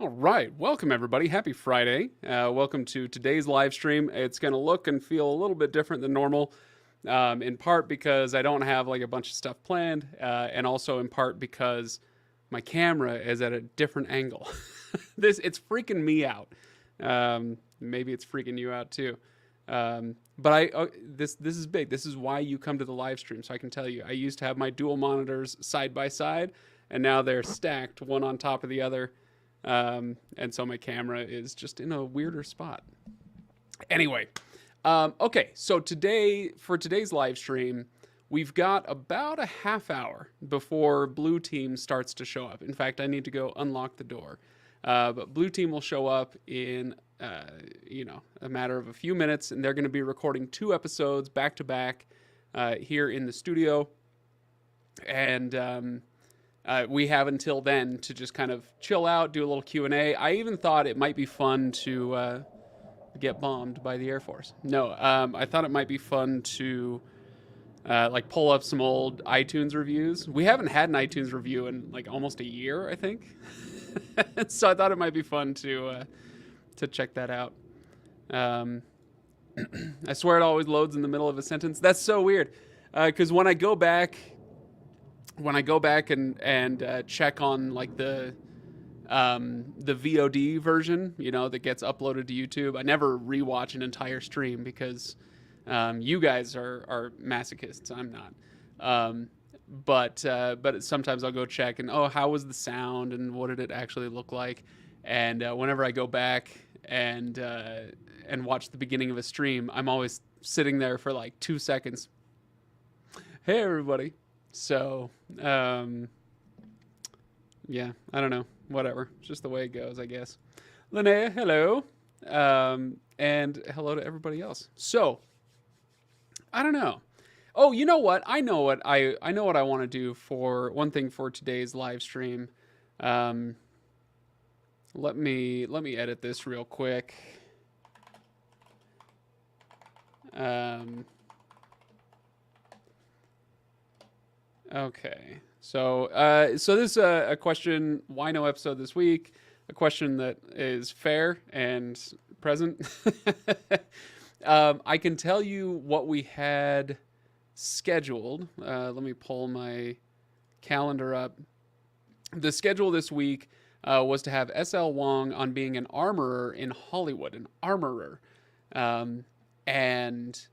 All right, welcome everybody. Happy Friday. Welcome to today's live stream. It's going to look and feel a little bit different than normal, in part because I don't have like a bunch of stuff planned, and also in part because my camera is at a different angle. It's freaking me out. Maybe it's freaking you out too. But this is big. This is why you come to the live stream. So I can tell you, I used to have my dual monitors side by side, and now they're stacked one on top of the other. And so my camera is just in a weirder spot. Anyway, okay, so for today's live stream, we've got about a half hour before Blue Team starts to show up. In fact, I need to go unlock the door. But Blue Team will show up in, a matter of a few minutes, and they're going to be recording 2 episodes back to back here in the studio. And we have until then to just kind of chill out, do a little Q&A. I even thought it might be fun to get bombed by the Air Force. No, I thought it might be fun to like pull up some old iTunes reviews. We haven't had an iTunes review in like almost a year, I think. So I thought it might be fun to check that out. I swear it always loads in the middle of a sentence. That's so weird. Because when I go back and check on like the VOD version, that gets uploaded to YouTube, I never rewatch an entire stream because you guys are masochists. I'm not. But sometimes I'll go check and how was the sound and what did it actually look like? And whenever I go back and watch the beginning of a stream, I'm always sitting there for like 2 seconds. Hey everybody. So, yeah, I don't know. Whatever. It's just the way it goes, I guess. Linnea, hello. And hello to everybody else. So, I don't know. Oh, you know what? I know what I want to do for one thing for today's live stream. Let me edit this real quick. Okay, so this is a question. Why no episode this week? A question that is fair and present. I can tell you what we had scheduled. Let me pull my calendar up. The schedule this week was to have SL Wong on being an armorer in Hollywood, an armorer, and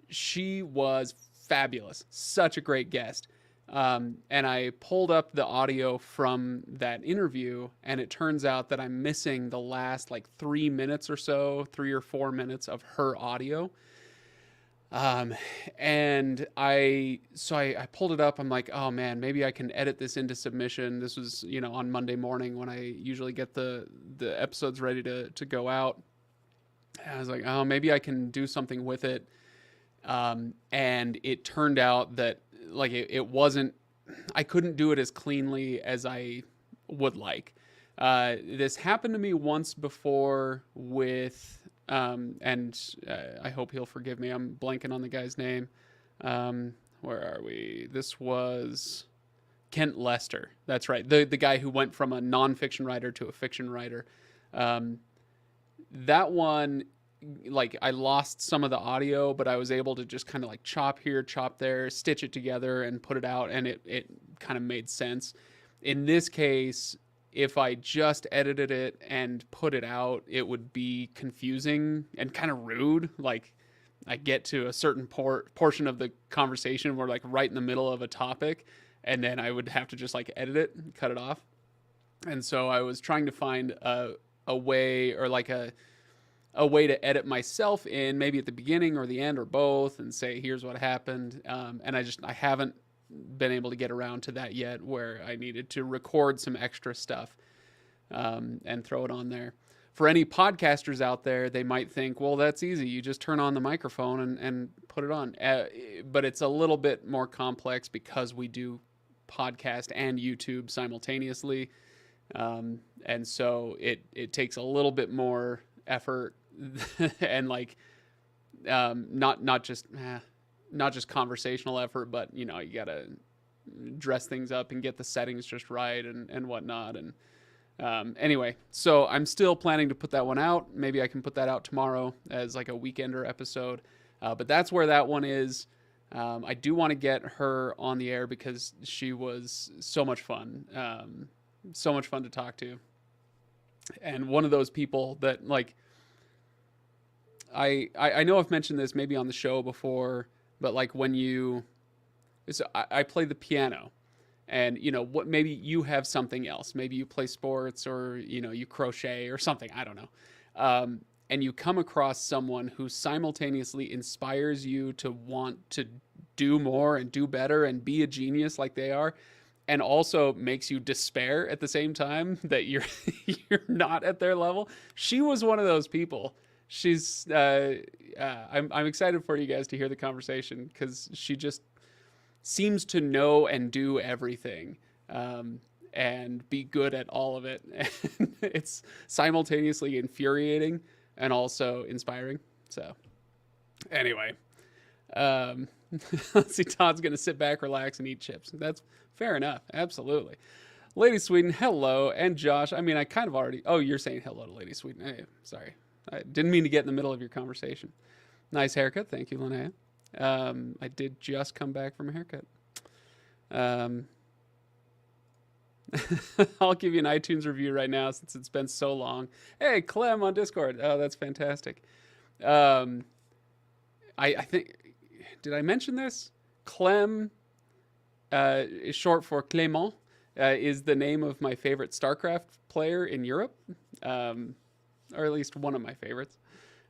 she was fabulous, such a great guest. And I pulled up the audio from that interview, and it turns out that I'm missing the last like 3 minutes or so, 3 or 4 minutes of her audio. And I pulled it up. I'm like, oh man, maybe I can edit this into submission. This was, on Monday morning when I usually get the episodes ready to go out. And I was like, oh, maybe I can do something with it. And it turned out that like it wasn't, I couldn't do it as cleanly as I would like. This happened to me once before with, I hope he'll forgive me. I'm blanking on the guy's name. Where are we? This was Kent Lester. That's right. The guy who went from a nonfiction writer to a fiction writer. That one, like I lost some of the audio, but I was able to just kind of like chop here, chop there, stitch it together and put it out. And it kind of made sense. In this case, if I just edited it and put it out, it would be confusing and kind of rude. Like I get to a certain portion of the conversation where like right in the middle of a topic, and then I would have to just like edit it and cut it off. And so I was trying to find a way, or like a way to edit myself in, maybe at the beginning or the end or both, and say, here's what happened. And I haven't been able to get around to that yet, where I needed to record some extra stuff and throw it on there. For any podcasters out there, they might think, well, that's easy. You just turn on the microphone and put it on. But it's a little bit more complex because we do podcast and YouTube simultaneously. And so it takes a little bit more effort and like not just conversational effort, but you gotta dress things up and get the settings just right and whatnot. And Anyway, so I'm still planning to put that one out. Maybe I can put that out tomorrow as like a weekender episode. But that's where that one is. I do want to get her on the air because she was so much fun. So much fun to talk to. And one of those people that like, I know I've mentioned this maybe on the show before, but like when I play the piano. And, you know, what maybe you have something else. Maybe you play sports or, you know, you crochet or something. I don't know. And you come across someone who simultaneously inspires you to want to do more and do better and be a genius like they are, and also makes you despair at the same time that you're you're not at their level. She was one of those people. She's I'm excited for you guys to hear the conversation because she just seems to know and do everything, and be good at all of it. And it's simultaneously infuriating and also inspiring. So anyway, let's see. Todd's going to sit back, relax, and eat chips. That's fair enough. Absolutely. Lady Sweden, hello. And Josh, I mean, I kind of already, oh, you're saying hello to Lady Sweden. Hey, sorry. I didn't mean to get in the middle of your conversation. Nice haircut. Thank you, Linnea. I did just come back from a haircut. I'll give you an iTunes review right now since it's been so long. Hey, Clem on Discord. Oh, that's fantastic. I think, did I mention this? Clem, is short for Clément, is the name of my favorite StarCraft player in Europe, or at least one of my favorites.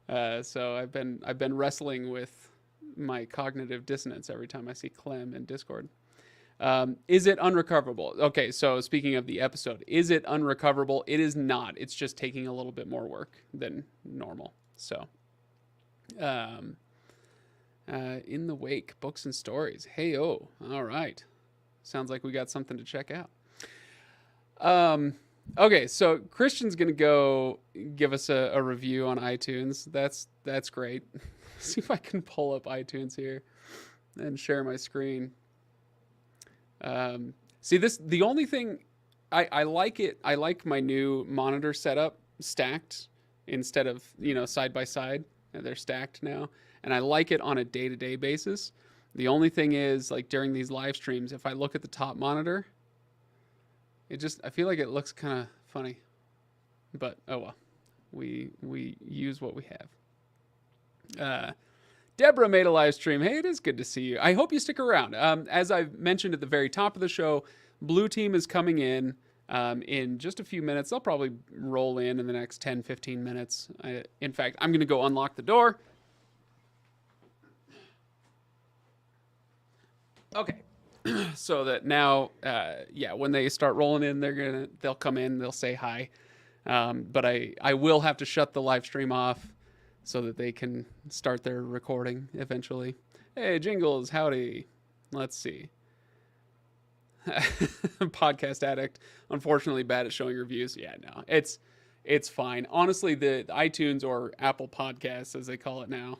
So I've been wrestling with my cognitive dissonance every time I see Clem in Discord. Is it unrecoverable? Okay, so speaking of the episode, is it unrecoverable? It is not. It's just taking a little bit more work than normal. So, in the wake, books and stories. Hey, oh, all right. Sounds like we got something to check out. Okay, so Christian's gonna go give us a review on iTunes. That's great. See if I can pull up iTunes here and share my screen. See this, the only thing I like it. I like my new monitor setup stacked instead of, you know, side by side. They're stacked now, and I like it on a day-to-day basis. The only thing is, like during these live streams, if I look at the top monitor, I feel like it looks kind of funny, but oh well, we use what we have. Deborah made a live stream. Hey, it is good to see you. I hope you stick around. As I mentioned at the very top of the show, Blue Team is coming in just a few minutes. They'll probably roll in the next 10, 15 minutes. In fact, I'm going to go unlock the door. Okay. So that now, when they start rolling in, they'll come in, they'll say hi. But I will have to shut the live stream off so that they can start their recording eventually. Hey, Jingles, howdy. Let's see. Podcast Addict, unfortunately bad at showing reviews. Yeah, no, it's fine. Honestly, the iTunes or Apple Podcasts, as they call it now,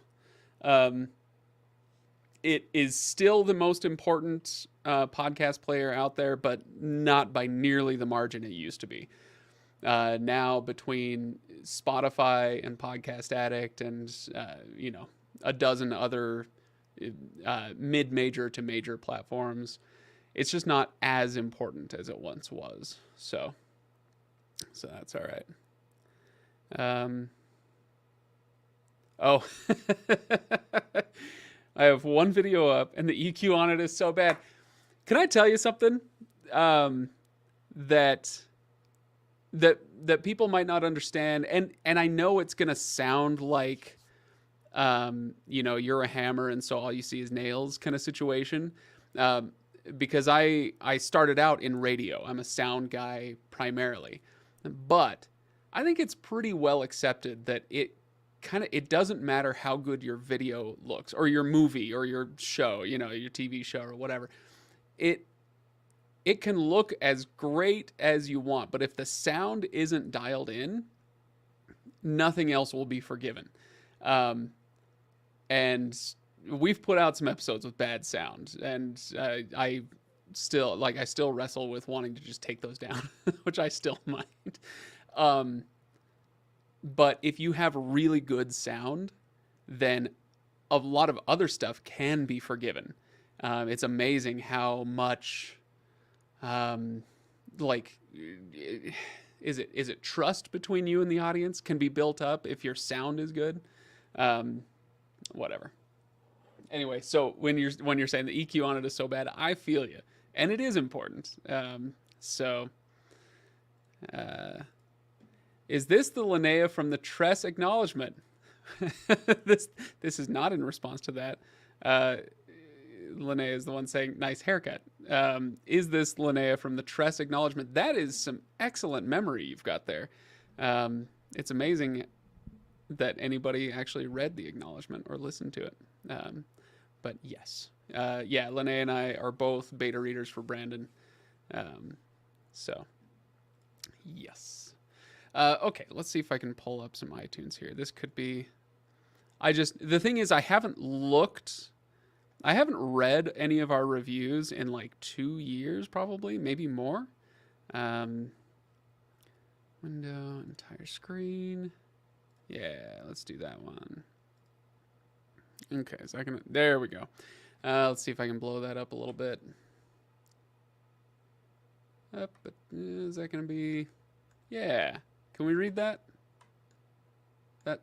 it is still the most important podcast player out there, but not by nearly the margin it used to be. Now between Spotify and Podcast Addict and a dozen other mid-major to major platforms, it's just not as important as it once was. So that's all right. Oh, I have one video up and the EQ on it is so bad. Can I tell you something that people might not understand? And I know it's going to sound like, you're a hammer and so all you see is nails kind of situation. Because I started out in radio. I'm a sound guy primarily. But I think it's pretty well accepted that it doesn't matter how good your video looks or your movie or your show, your TV show or whatever. It can look as great as you want, but if the sound isn't dialed in, nothing else will be forgiven. And we've put out some episodes with bad sound, and I still, like, I still wrestle with wanting to just take those down, which I still might. Um, but if you have really good sound, then a lot of other stuff can be forgiven. It's amazing how much, um, like, is it trust between you and the audience can be built up if your sound is good. Um, Whatever. Anyway, so when you're saying the EQ on it is so bad, I feel you, and it is important. So, uh, is this the Linnea from the Tress acknowledgement? this this is not in response to that. Uh, Linnea is the one saying nice haircut. Is this Linnea from the Tress acknowledgement? That is some excellent memory you've got there. It's amazing that anybody actually read the acknowledgement or listened to it. But yes, yeah, Linnea and I are both beta readers for Brandon. So yes. Okay, let's see if I can pull up some iTunes here. This could be. The thing is, I haven't read any of our reviews in like 2 years, probably, maybe more. Window, entire screen. Yeah, let's do that one. Okay, so there we go. Let's see if I can blow that up a little bit. Up, is that going to be? Yeah. Can we read that?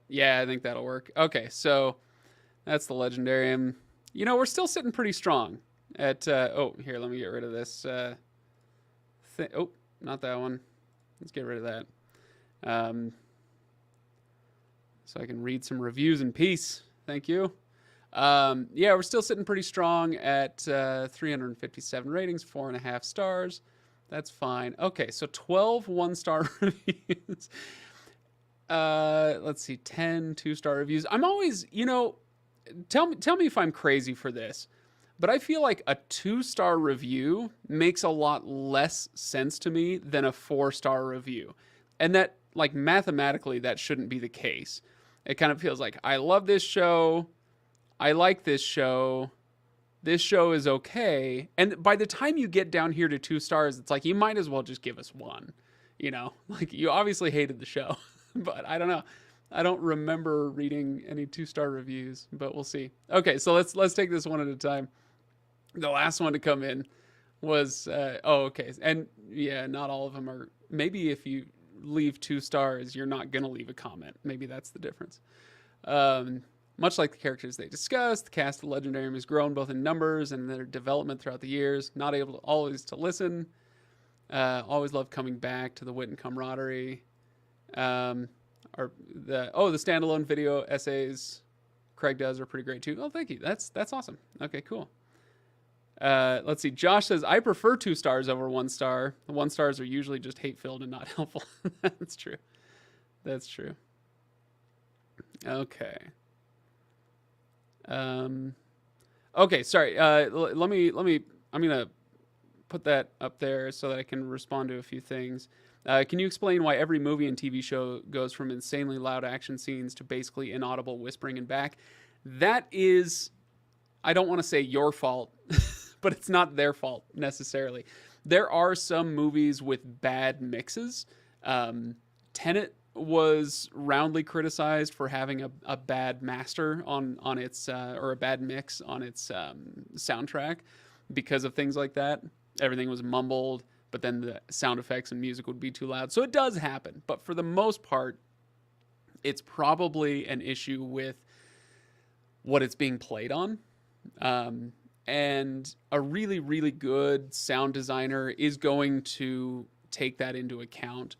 Yeah, I think that'll work. Okay, so that's the Legendarium. You know, we're still sitting pretty strong at, oh, here, let me get rid of this. Oh, not that one. Let's get rid of that. So I can read some reviews in peace. Thank you. Yeah, we're still sitting pretty strong at 357 ratings, 4.5 stars. That's fine. Okay, so 12 one-star reviews. Let's see, 10 2-star reviews. I'm always, tell me if I'm crazy for this, but I feel like a 2-star review makes a lot less sense to me than a 4-star review. And that, like, mathematically, that shouldn't be the case. It kind of feels like, I love this show. I like this show. This show is okay. And by the time you get down here to 2 stars, it's like, you might as well just give us 1. Like, you obviously hated the show, but I don't know. I don't remember reading any 2-star reviews, but we'll see. Okay, so let's take this one at a time. The last one to come in was, okay. And yeah, not all of them are, maybe if you leave 2 stars, you're not going to leave a comment. Maybe that's the difference. Much like the characters they discussed, the cast of Legendarium has grown both in numbers and their development throughout the years. Not able to always to listen. Always love coming back to the wit and camaraderie. The standalone video essays Craig does are pretty great too. Oh, thank you. That's awesome. Okay, cool. Let's see. Josh says, I prefer 2 stars over 1 star. The 1 stars are usually just hate-filled and not helpful. That's true. That's true. Okay. Okay, sorry. Let me, I'm going to put that up there so that I can respond to a few things. Can you explain why every movie and TV show goes from insanely loud action scenes to basically inaudible whispering and back? That is, I don't want to say your fault, but it's not their fault necessarily. There are some movies with bad mixes. Tenet was roundly criticized for having a bad master on its or a bad mix on its soundtrack because of things like that. Everything was mumbled, but then the sound effects and music would be too loud. So it does happen, but for the most part, it's probably an issue with what it's being played on. And a really, really good sound designer is going to take that into account.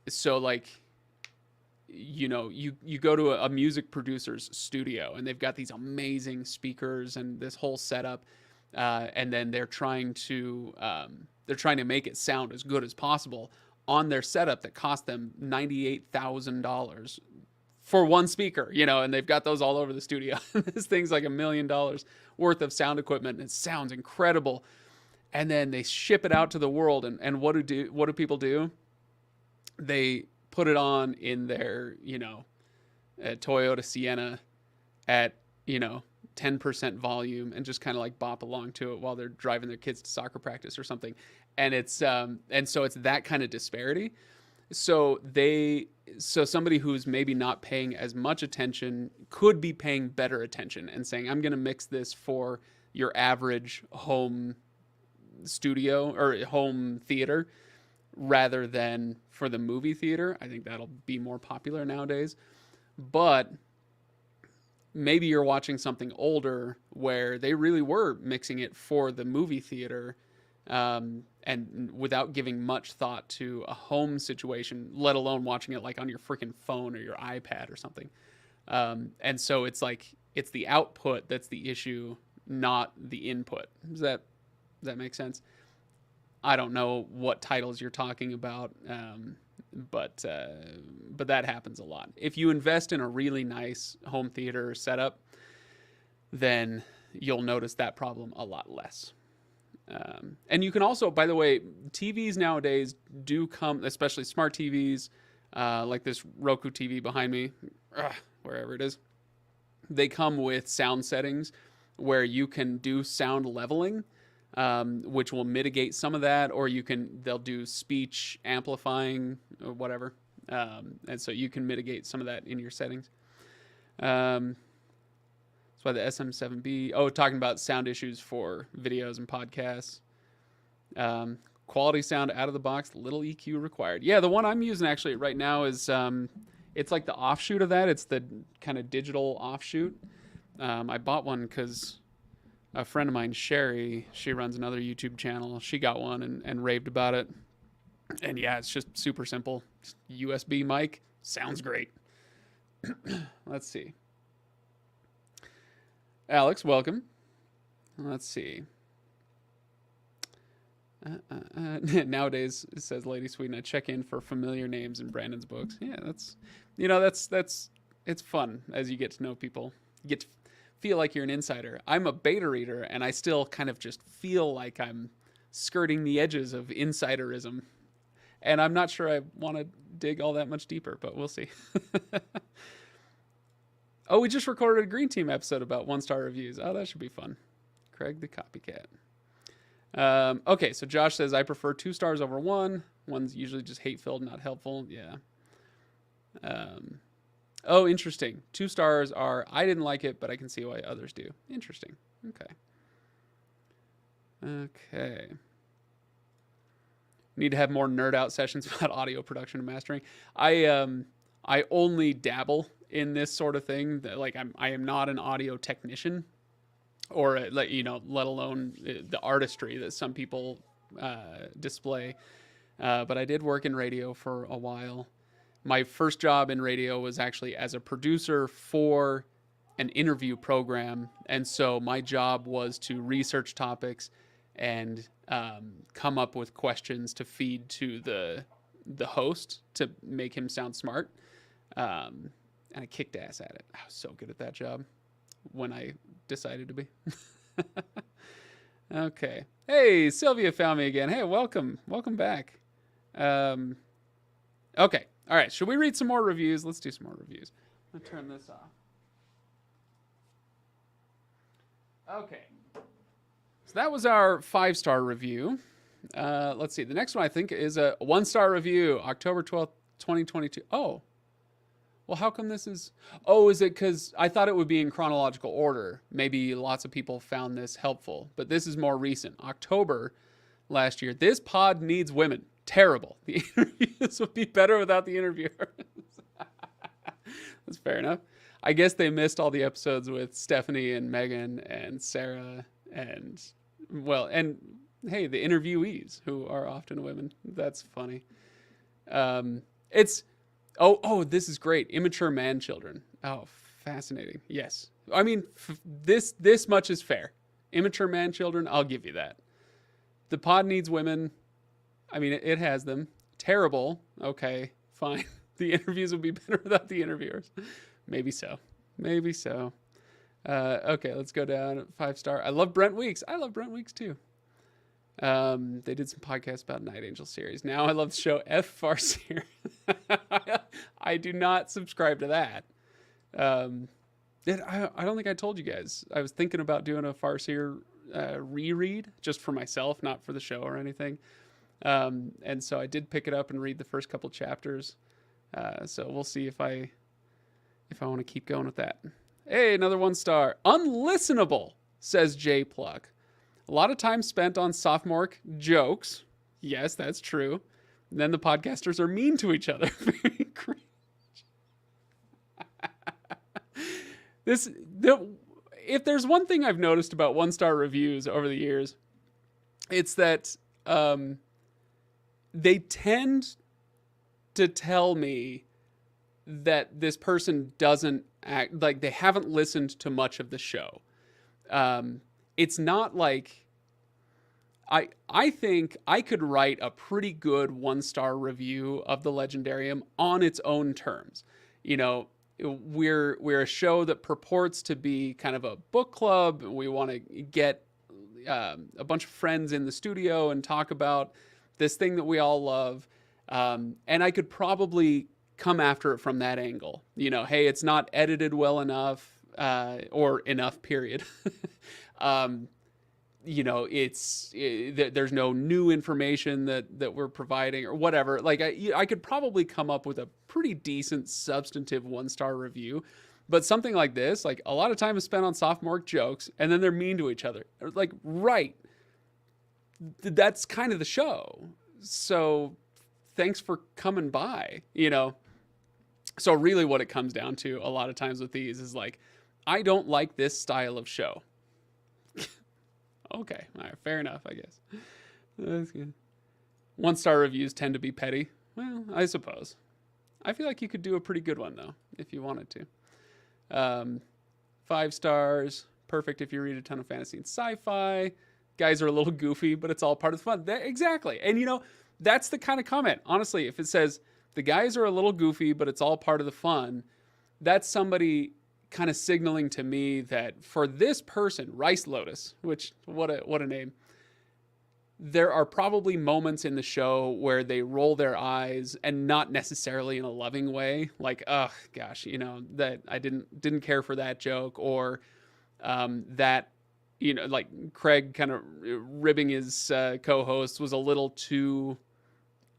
So like, you go to a music producer's studio and they've got these amazing speakers and this whole setup. And then they're trying to make it sound as good as possible on their setup that cost them $98,000 for one speaker, and they've got those all over the studio. This thing's like $1 million worth of sound equipment and it sounds incredible. And then they ship it out to the world. And what do people do? They put it on in their, Toyota Sienna at, 10% volume and just kind of like bop along to it while they're driving their kids to soccer practice or something. And so it's that kind of disparity. So somebody who's maybe not paying as much attention could be paying better attention and saying, I'm going to mix this for your average home studio or home theater rather than for the movie theater. I think that'll be more popular nowadays. But maybe you're watching something older where they really were mixing it for the movie theater, and without giving much thought to a home situation, let alone watching it like on your freaking phone or your iPad or something. And so it's like, it's the output that's the issue, not the input. Does that make sense? I don't know what titles you're talking about, but that happens a lot. If you invest in a really nice home theater setup, then you'll notice that problem a lot less. And you can also, by the way, TVs nowadays do come, especially smart TVs, like this Roku TV behind me, wherever it is. They come with sound settings where you can do sound leveling, which will mitigate some of that, or they'll do speech amplifying or whatever. And so you can mitigate some of that in your settings. That's why the SM7B, talking about sound issues for videos and podcasts. Quality sound out of the box, little EQ required. Yeah, the one I'm using actually right now is, it's like the offshoot of that. It's the kind of digital offshoot. I bought one because a friend of mine, Sherry, she runs another YouTube channel. She got one and raved about it. And yeah, it's just super simple. Just USB mic. Sounds great. Let's see. Alex, welcome. Let's see. Nowadays, it says Lady Sweden, I check in for familiar names in Brandon's books. Yeah, that's it's fun as you get to know people. You get to feel like you're an insider. I'm a beta reader, and I still kind of just feel like I'm skirting the edges of insiderism. And I'm not sure I want to dig all that much deeper, but we'll see. Oh, we just recorded a Green Team episode about 1-star reviews. Oh, that should be fun. Craig the copycat. Okay, so Josh says, I prefer 2 stars over 1. One's usually just hate-filled, not helpful. Yeah. Oh, interesting. 2 stars are, I didn't like it, but I can see why others do. Interesting. Okay. Need to have more nerd out sessions about audio production and mastering. I only dabble in this sort of thing. Like I am not an audio technician, or let alone the artistry that some people display. But I did work in radio for a while. My first job in radio was actually as a producer for an interview program, and so my job was to research topics and come up with questions to feed to the host to make him sound smart. And I kicked ass at it. I was so good at that job when I decided to be. Okay. Hey, Sylvia found me again. Hey, welcome. Welcome back. Okay. All right. Should we read some more reviews? Let's do some more reviews. I'm going to turn this off. Okay. So that was our 5-star review. Let's see. The next one I think is a 1-star review, October 12th, 2022. Oh. Well, how come this is... Oh, is it because I thought it would be in chronological order? Maybe lots of people found this helpful, but this is more recent. October last year. This pod needs women. Terrible. The interviews would be better without the interviewers. That's fair enough. I guess they missed all the episodes with Stephanie and Megan and Sarah and, hey, the interviewees who are often women. That's funny. Oh, this is great. Immature man children. Oh, fascinating. Yes. I mean, this much is fair. Immature man children, I'll give you that. The pod needs women. I mean, it has them. Terrible. Okay, fine. The interviews would be better without the interviewers. Maybe so. Okay, let's go down. 5-star. I love Brent Weeks. I love Brent Weeks too. They did some podcasts about Night Angel series. Now I love the show F Farseer. I do not subscribe to that. I don't think I told you guys. I was thinking about doing a Farseer reread just for myself, not for the show or anything. And so I did pick it up and read the first couple chapters. So we'll see if I want to keep going with that. Hey, another 1 star. Unlistenable, says J Pluck. A lot of time spent on sophomoric jokes. Yes, that's true. And then the podcasters are mean to each other. Very cringe. If there's one thing I've noticed about 1-star reviews over the years, it's that they tend to tell me that this person doesn't act like they haven't listened to much of the show. It's not like I think I could write a pretty good 1-star review of the Legendarium on its own terms. You know, we're a show that purports to be kind of a book club. We want to get a bunch of friends in the studio and talk about this thing that we all love. And I could probably come after it from that angle. You know, hey, it's not edited well enough, or enough, period. You know, there's no new information that we're providing or whatever. Like I could probably come up with a pretty decent substantive 1-star review, but something like this, like a lot of time is spent on sophomoric jokes and then they're mean to each other. Like, right. That's kind of the show. So thanks for coming by, you know? So really what it comes down to a lot of times with these is like, I don't like this style of show. Okay, all right, fair enough, I guess. That's good. 1-star reviews tend to be petty. Well, I suppose. I feel like you could do a pretty good one, though, if you wanted to. 5 stars, perfect if you read a ton of fantasy and sci-fi. Guys are a little goofy, but it's all part of the fun. Exactly. And, you know, that's the kind of comment. Honestly, if it says, the guys are a little goofy, but it's all part of the fun, that's somebody kind of signaling to me that for this person, Rice Lotus, which what a name, there are probably moments in the show where they roll their eyes and not necessarily in a loving way, like, oh gosh, you know, that I didn't care for that joke, or that, you know, like Craig kind of ribbing his co-host was a little too,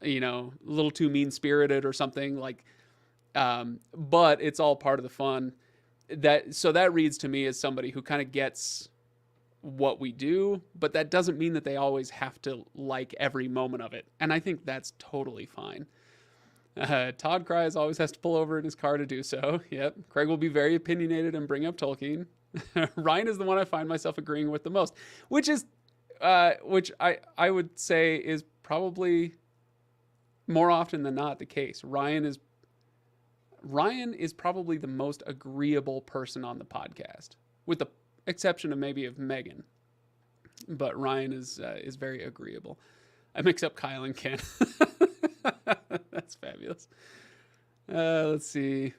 you know, a little too mean-spirited or something, like, but it's all part of the fun. So that reads to me as somebody who kind of gets what we do, but that doesn't mean that they always have to like every moment of it. And I think that's totally fine. Todd Cries always has to pull over in his car to do so. Yep. Craig will be very opinionated and bring up Tolkien. Ryan is the one I find myself agreeing with the most, which I would say is probably more often than not the case. Ryan is probably the most agreeable person on the podcast, with the exception of maybe of Megan. But Ryan is very agreeable. I mix up Kyle and Ken. That's fabulous. Let's see.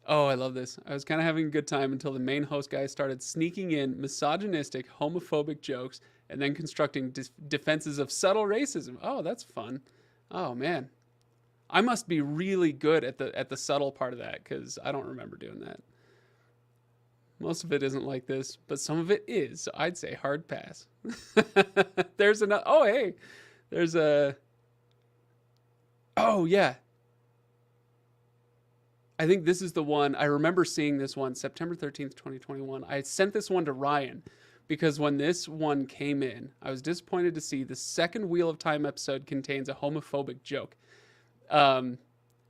Oh, I love this. I was kind of having a good time until the main host guy started sneaking in misogynistic, homophobic jokes and then constructing defenses of subtle racism. Oh, that's fun. Oh, man. I must be really good at the subtle part of that, because I don't remember doing that. Most of it isn't like this, but some of it is. So I'd say hard pass. There's another. Oh, hey, there's a. Oh, yeah. I think this is the one. I remember seeing this one, September 13th, 2021. I sent this one to Ryan because when this one came in, I was disappointed to see the second Wheel of Time episode contains a homophobic joke. And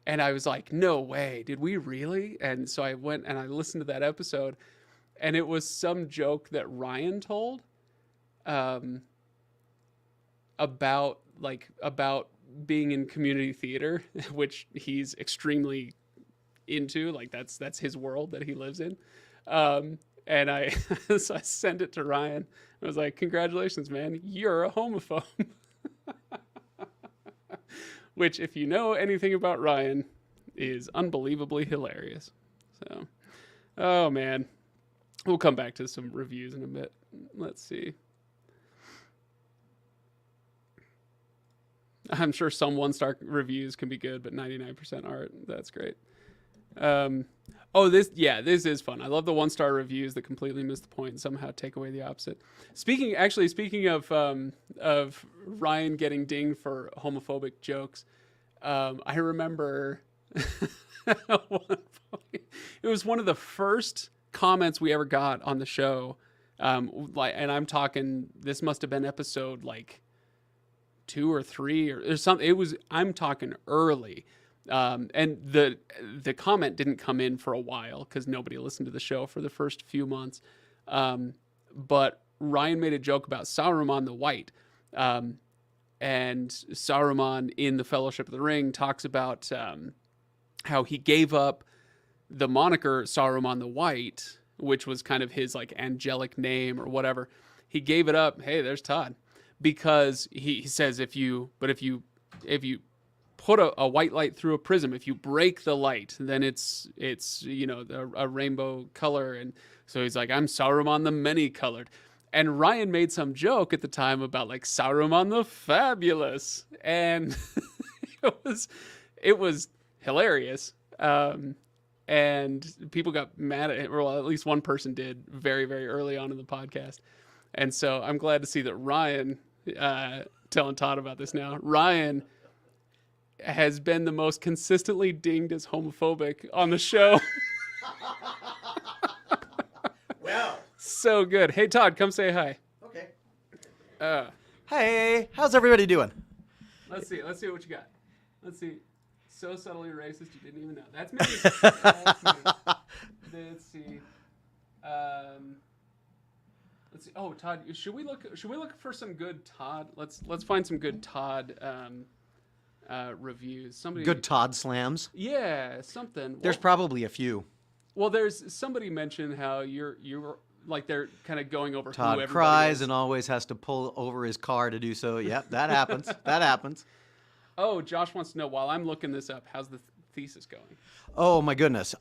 I was like, no way, did we really? And so I went and I listened to that episode, and it was some joke that Ryan told, about being in community theater, which he's extremely into. Like that's his world that he lives in. And I, so I sent it to Ryan. I was like, congratulations, man, you're a homophobe. Which, if you know anything about Ryan, is unbelievably hilarious. So, oh man, we'll come back to some reviews in a bit. Let's see. I'm sure some 1-star reviews can be good, but 99% aren't. That's great. This is fun. I love the 1-star reviews that completely miss the point and somehow take away the opposite. Speaking of Ryan getting dinged for homophobic jokes, I remember it was one of the first comments we ever got on the show. And I'm talking, this must have been episode like 2 or 3 or something. I'm talking early. And the comment didn't come in for a while because nobody listened to the show for the first few months. But Ryan made a joke about Saruman the White. And Saruman in the Fellowship of the Ring talks about how he gave up the moniker Saruman the White, which was kind of his like angelic name or whatever. He gave it up. Hey, there's Todd. Because he says if you put a white light through a prism, if you break the light, then it's a rainbow color. And so he's like, I'm Saruman the many colored. And Ryan made some joke at the time about like Saruman the fabulous. And it was hilarious. And people got mad at him. Well, at least one person did very, very early on in the podcast. And so I'm glad to see that Ryan, telling Todd about this now, Ryan has been the most consistently dinged as homophobic on the show. Wow. So good. Hey, Todd, come say hi. Okay. Hey, how's everybody doing? Let's see what you got. Let's see. So subtly racist, you didn't even know. That's me. Let's see. Let's see. Oh, Todd, should we look for some good Todd? Let's find some good Todd reviews. Somebody Good Todd slams. Yeah, something. There's probably a few. Well, there's somebody mentioned how you're like they're kind of going over Todd who everybody cries is. and always has to pull over his car to do so. Yep, that happens. That happens. Oh, Josh wants to know, while I'm looking this up, how's the thesis going? Oh my goodness.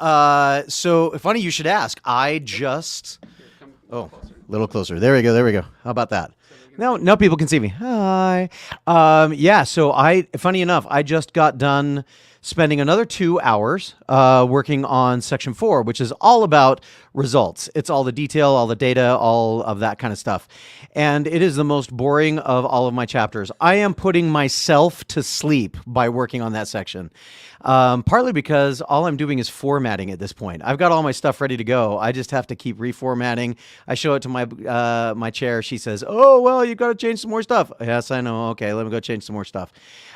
So funny you should ask. I just. Here, come closer. A little closer. There we go. How about that? Now people can see me. Hi. So funny enough, I just got done spending another 2 hours working on Section 4, which is all about results. It's all the detail, all the data, all of that kind of stuff. And it is the most boring of all of my chapters. I am putting myself to sleep by working on that section. Partly because all I'm doing is formatting at this point. I've got all my stuff ready to go. I just have to keep reformatting. I show it to my chair. She says, "Oh, well, you've got to change some more stuff." Yes, I know. Okay, let me go change some more stuff.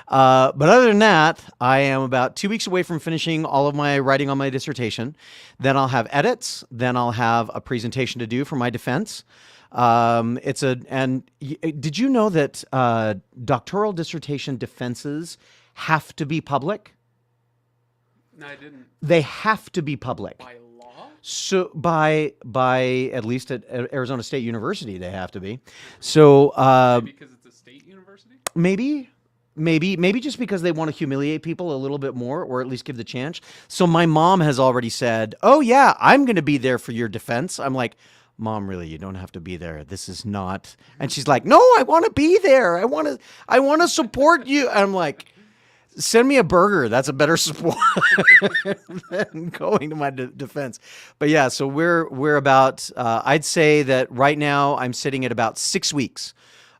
But other than that, I am about 2 weeks away from finishing all of my writing on my dissertation. Then I'll have edits. Then I'll have a presentation to do for my defense. Did you know that doctoral dissertation defenses have to be public? No, I didn't. They have to be public. By law? So by at least at Arizona State University, they have to be. So Because it's a state university? maybe just because they want to humiliate people a little bit more, or at least give the chance. So my mom has already said, "Oh yeah, I'm going to be there for your defense." I'm like, "Mom, really, you don't have to be there. This is not." And she's like, "No, I want to be there. I want to support you." I'm like, "Send me a burger. That's a better support than going to my defense." But yeah, so we're about. I'd say that right now I'm sitting at about 6 weeks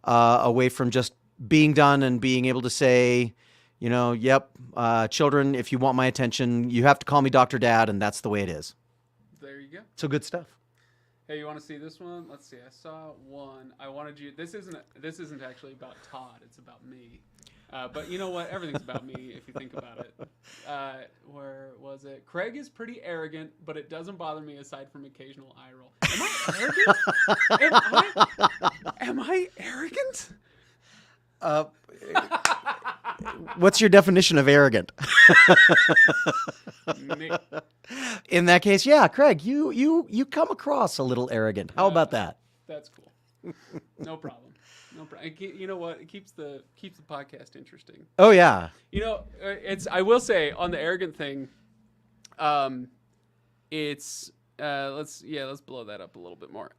away from just being done and being able to say, "Yep, children, if you want my attention, you have to call me Dr. Dad," and that's the way it is. There you go. So good stuff. Hey, you want to see this one? Let's see. I saw one. I wanted you. This isn't actually about Todd. It's about me. But you know what? Everything's about me if you think about it. Where was it? Craig is pretty arrogant, but it doesn't bother me aside from occasional eye roll. Am I arrogant? Am I arrogant? What's your definition of arrogant? Me. In that case, yeah, Craig, you come across a little arrogant. How about that? That's cool. No problem. You know what? It keeps the podcast interesting. Oh yeah. I will say on the arrogant thing, it's let's blow that up a little bit more.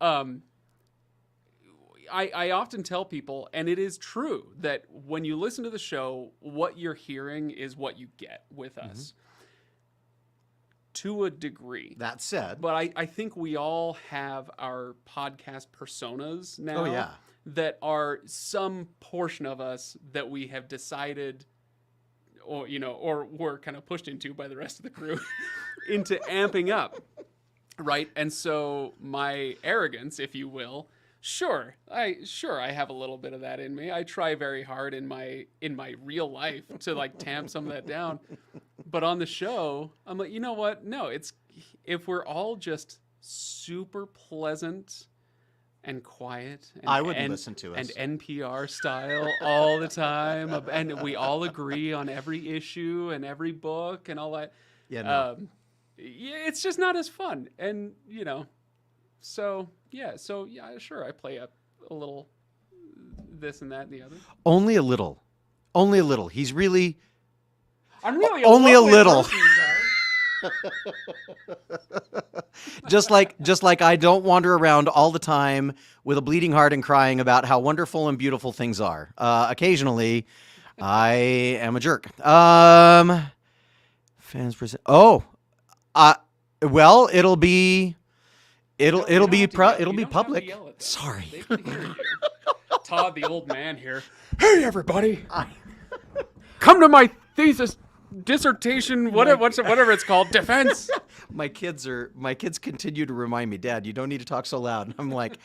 I often tell people, and it is true, that when you listen to the show, what you're hearing is what you get with us. to a degree. That said, But I think we all have our podcast personas now. Oh, yeah. That are some portion of us that we have decided, or or were kind of pushed into by the rest of the crew, into amping up, right? And so my arrogance, if you will, sure I have a little bit of that in me. I try very hard in my real life to like tamp some of that down, but on the show, I'm like, you know what? No, it's if we're all just super pleasant and quiet. And, I wouldn't listen to us. And NPR style all the time. And we all agree on every issue and every book and all that. Yeah, no. It's just not as fun. And, so sure, I play up a little this and that and the other. Only a little. Only a little. He's really... I'm really only a little. Person, just like I don't wander around all the time with a bleeding heart and crying about how wonderful and beautiful things are. Occasionally, I am a jerk. Fans present. Oh, well, it'll be public. Sorry, Todd, the old man here. Hey, everybody! Come to my thesis. Dissertation, whatever it's called, defense. My kids continue to remind me, Dad, you don't need to talk so loud. And I'm like,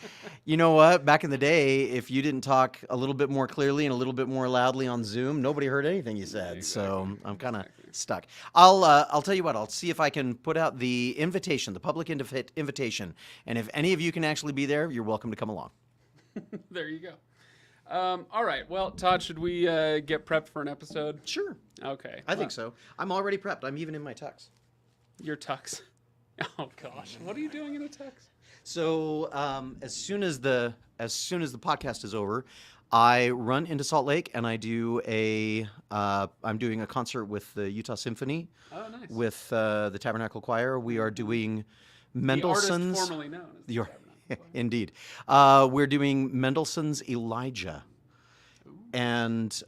you know what? Back in the day, if you didn't talk a little bit more clearly and a little bit more loudly on Zoom, nobody heard anything you said. Exactly. So I'm kind of stuck. I'll tell you what. I'll see if I can put out the invitation, the public invitation, and if any of you can actually be there, you're welcome to come along. There you go. All right. Well, Todd, should we get prepped for an episode? Sure. Okay. I think so. I'm already prepped. I'm even in my tux. Your tux. Oh gosh, what are you doing in a tux? So as soon as the podcast is over, I run into Salt Lake and I do I'm doing a concert with the Utah Symphony. Oh, nice. With the Tabernacle Choir. We are doing Mendelssohn's. The artist formerly known as the Tabernacle Choir. Indeed. We're doing Mendelssohn's Elijah. Ooh. And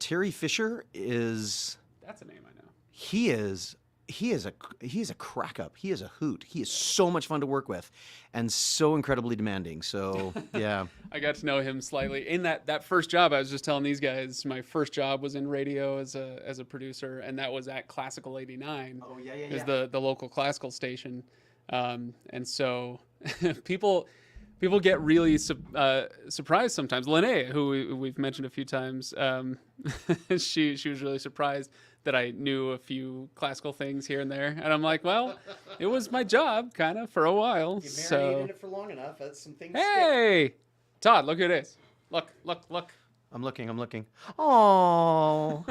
Terry Fisher is... That's a name I know. He is a crack up. He is a hoot. He is so much fun to work with and so incredibly demanding. So, yeah. I got to know him slightly. In that first job, I was just telling these guys, my first job was in radio as a producer, and that was at Classical 89. Oh, yeah. It was the local classical station. And so people get really surprised sometimes. Linnea, who we've mentioned a few times, she was really surprised that I knew a few classical things here and there. And I'm like, well, it was my job kind of for a while. You marinated it for long enough. That's some things. Hey, stick. Todd, look at this. Look. I'm looking. Oh.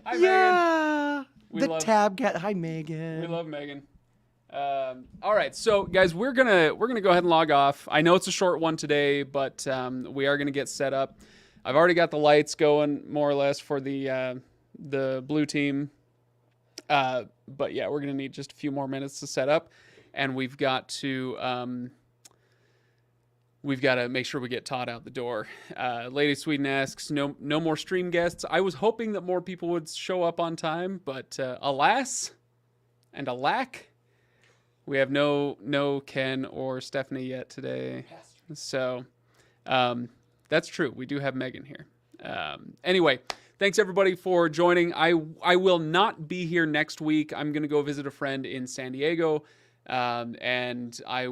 Hi, yeah. Megan. Tab cat. Hi, Megan. We love Megan. All right, so guys, we're gonna go ahead and log off. I know it's a short one today, but we are gonna get set up. I've already got the lights going more or less for the blue team, but yeah, we're gonna need just a few more minutes to set up, and we've got to make sure we get Todd out the door. Lady Sweden asks, no more stream guests. I was hoping that more people would show up on time, but alas and alack. We have no Ken or Stephanie yet today. So that's true. We do have Megan here. Anyway, thanks everybody for joining. I will not be here next week. I'm going to go visit a friend in San Diego. And I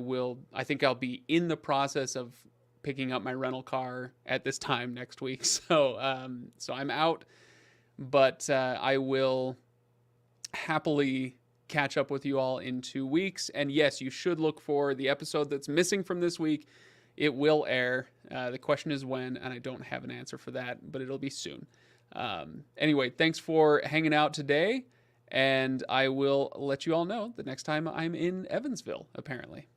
think I'll be in the process of picking up my rental car at this time next week. So I'm out, but I will happily catch up with you all in 2 weeks. And yes, you should look for the episode that's missing from this week. It will air. The question is when, and I don't have an answer for that, but it'll be soon. Anyway, thanks for hanging out today, and I will let you all know the next time I'm in Evansville, apparently.